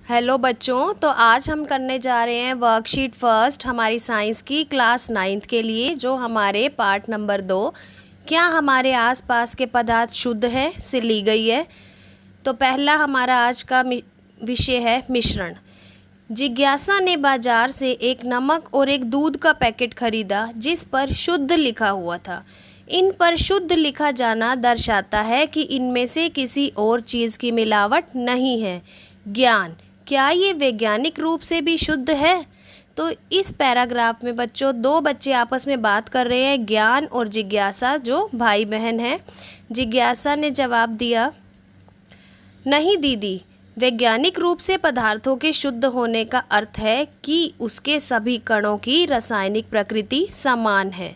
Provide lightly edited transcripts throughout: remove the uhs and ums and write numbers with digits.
Hello बच्चों, तो आज हम करने जा रहे हैं वर्कशीट फर्स्ट हमारी साइंस की क्लास 9th के लिए, जो हमारे पार्ट नंबर 2 क्या हमारे आसपास के पदार्थ शुद्ध हैं से ली गई है। तो पहला हमारा आज का विषय है मिश्रण। जिज्ञासा ने बाजार से एक नमक और एक दूध का पैकेट खरीदा जिस पर शुद्ध लिखा हुआ था। इन पर शुद्ध लिखा जाना दर्शाता है कि इनमें से किसी और चीज़ की मिलावट नहीं है। ज्ञान, क्या ये वैज्ञानिक रूप से भी शुद्ध है? तो इस पैराग्राफ में बच्चों दो बच्चे आपस में बात कर रहे हैं, ज्ञान और जिज्ञासा, जो भाई बहन हैं। जिज्ञासा ने जवाब दिया, नहीं दीदी, वैज्ञानिक रूप से पदार्थों के शुद्ध होने का अर्थ है कि उसके सभी कणों की रासायनिक प्रकृति समान है,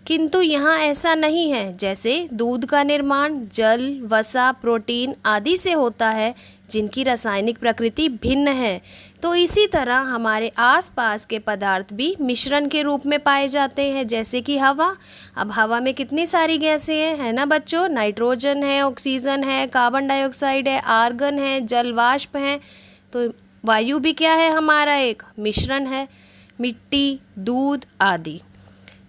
किंतु यहाँ ऐसा नहीं है। जैसे दूध का निर्माण जल, वसा, प्रोटीन आदि से होता है जिनकी रासायनिक प्रकृति भिन्न है, तो इसी तरह हमारे आसपास के पदार्थ भी मिश्रण के रूप में पाए जाते हैं, जैसे कि हवा। अब हवा में कितनी सारी गैसें हैं, है ना बच्चों? नाइट्रोजन है, ऑक्सीजन है, कार्बन डाइऑक्साइड है, आर्गन है, जल वाष्प है। तो वायु भी क्या है? हमारा एक मिश्रण है, मिट्टी, दूध आदि।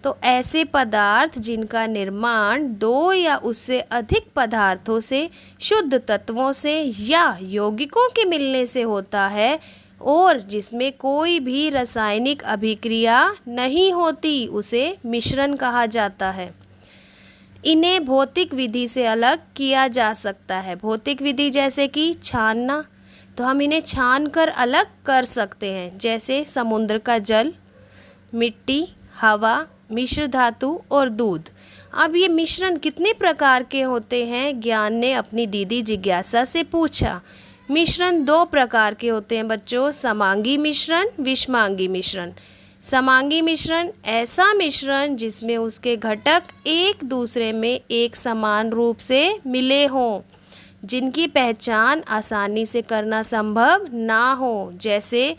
तो ऐसे पदार्थ जिनका निर्माण दो या उससे अधिक पदार्थों से, शुद्ध तत्वों से या यौगिकों के मिलने से होता है और जिसमें कोई भी रासायनिक अभिक्रिया नहीं होती, उसे मिश्रण कहा जाता है। इन्हें भौतिक विधि से अलग किया जा सकता है। भौतिक विधि जैसे कि छानना, तो हम इन्हें छान कर अलग कर सकते हैं, जैसे समुद्र का जल, मिट्टी, हवा, मिश्र धातु और दूध। अब ये मिश्रण कितने प्रकार के होते हैं? ज्ञान ने अपनी दीदी जिज्ञासा से पूछा। मिश्रण दो प्रकार के होते हैं बच्चों, समांगी मिश्रण, विषमांगी मिश्रण। समांगी मिश्रण ऐसा मिश्रण जिसमें उसके घटक एक दूसरे में एक समान रूप से मिले हों, जिनकी पहचान आसानी से करना संभव ना हो, जैसे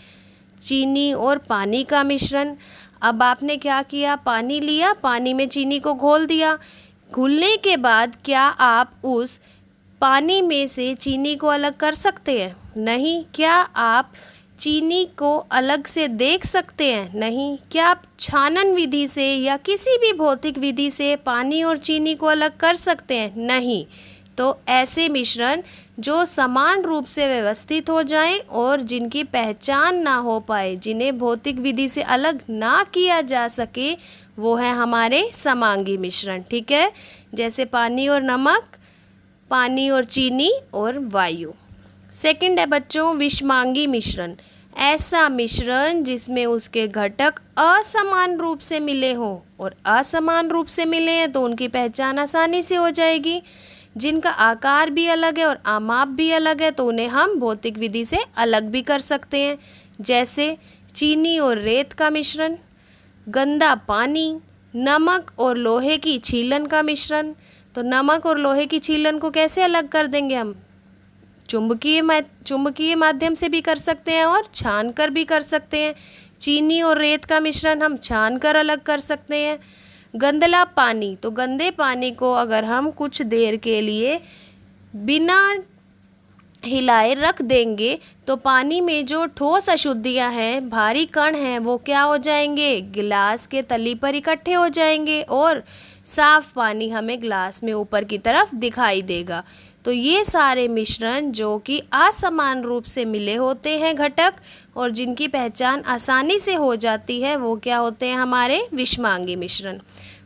चीनी और पानी का मिश्रण। अब आपने क्या किया? पानी लिया, पानी में चीनी को घोल दिया। घुलने के बाद क्या आप उस पानी में से चीनी को अलग कर सकते हैं? नहीं। क्या आप चीनी को अलग से देख सकते हैं? नहीं। क्या आप छानन विधि से या किसी भी भौतिक विधि से पानी और चीनी को अलग कर सकते हैं? नहीं। तो ऐसे मिश्रण जो समान रूप से व्यवस्थित हो जाएं और जिनकी पहचान ना हो पाए, जिन्हें भौतिक विधि से अलग ना किया जा सके, वो है हमारे समांगी मिश्रण। ठीक है, जैसे पानी और नमक, पानी और चीनी और वायु। सेकंड है बच्चों विषमांगी मिश्रण। ऐसा मिश्रण जिसमें उसके घटक असमान रूप से मिले हों, और असमान रूप से मिले हैं तो उनकी पहचान आसानी से हो जाएगी। जिनका आकार भी अलग है और आमाप भी अलग है, तो उन्हें हम भौतिक विधि से अलग भी कर सकते हैं, जैसे चीनी और रेत का मिश्रण, गंदा पानी, नमक और लोहे की छीलन का मिश्रण। तो नमक और लोहे की छीलन को कैसे अलग कर देंगे हम? चुंबकीय माध्यम से भी कर सकते हैं और छान कर भी कर सकते हैं। चीनी और रेत का मिश्रण हम छान कर अलग कर सकते हैं। गंदला पानी, तो गंदे पानी को अगर हम कुछ देर के लिए बिना हिलाए रख देंगे तो पानी में जो ठोस अशुद्धियां हैं, भारी कण हैं, वो क्या हो जाएंगे? गिलास के तली पर इकट्ठे हो जाएंगे और साफ पानी हमें ग्लास में ऊपर की तरफ दिखाई देगा। तो ये सारे मिश्रण जो कि असमान रूप से मिले होते हैं घटक, और जिनकी पहचान आसानी से हो जाती है, वो क्या होते हैं? हमारे विषमांगी मिश्रण।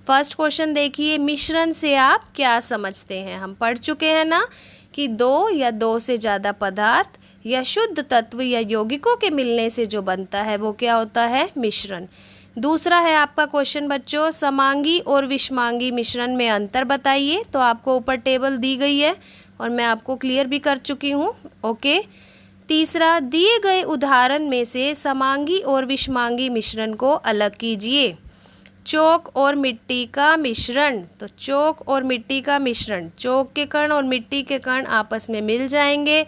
फर्स्ट क्वेश्चन देखिए, मिश्रण से आप क्या समझते हैं? हम पढ़ चुके हैं ना कि दो या दो से ज़्यादा पदार्थ या शुद्ध तत्व या यौगिकों के मिलने से जो बनता है वो क्या होता है? मिश्रण। दूसरा है आपका क्वेश्चन बच्चों, समांगी और विषमांगी मिश्रण में अंतर बताइए। तो आपको ऊपर टेबल दी गई है और मैं आपको क्लियर भी कर चुकी हूँ। ओके। तीसरा, दिए गए उदाहरण में से समांगी और विषमांगी मिश्रण को अलग कीजिए। चौक और मिट्टी का मिश्रण। तो चौक और मिट्टी का मिश्रण, चौक के कण और मिट्टी के कण आपस में मिल जाएंगे,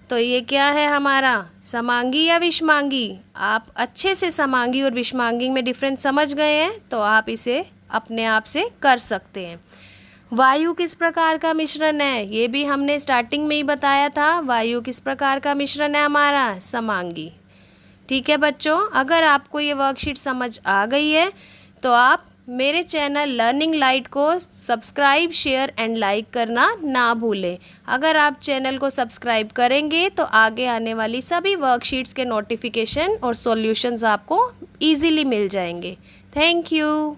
तो ये क्या है हमारा? समांगी या विषमांगी? आप अच्छे से समांगी और विषमांगी में डिफरेंस समझ गए हैं, तो आप इसे अपने आप से कर सकते हैं। वायु किस प्रकार का मिश्रण है, ये भी हमने स्टार्टिंग में ही बताया था। वायु किस प्रकार का मिश्रण है हमारा, समांगी। ठीक है बच्चों, अगर आपको ये वर्कशीट समझ आ गई है तो आप मेरे चैनल लर्निंग लाइट को सब्सक्राइब, शेयर एंड लाइक करना ना भूलें। अगर आप चैनल को सब्सक्राइब करेंगे तो आगे आने वाली सभी वर्कशीट्स के नोटिफिकेशन और सॉल्यूशंस आपको इजीली मिल जाएंगे। Thank you.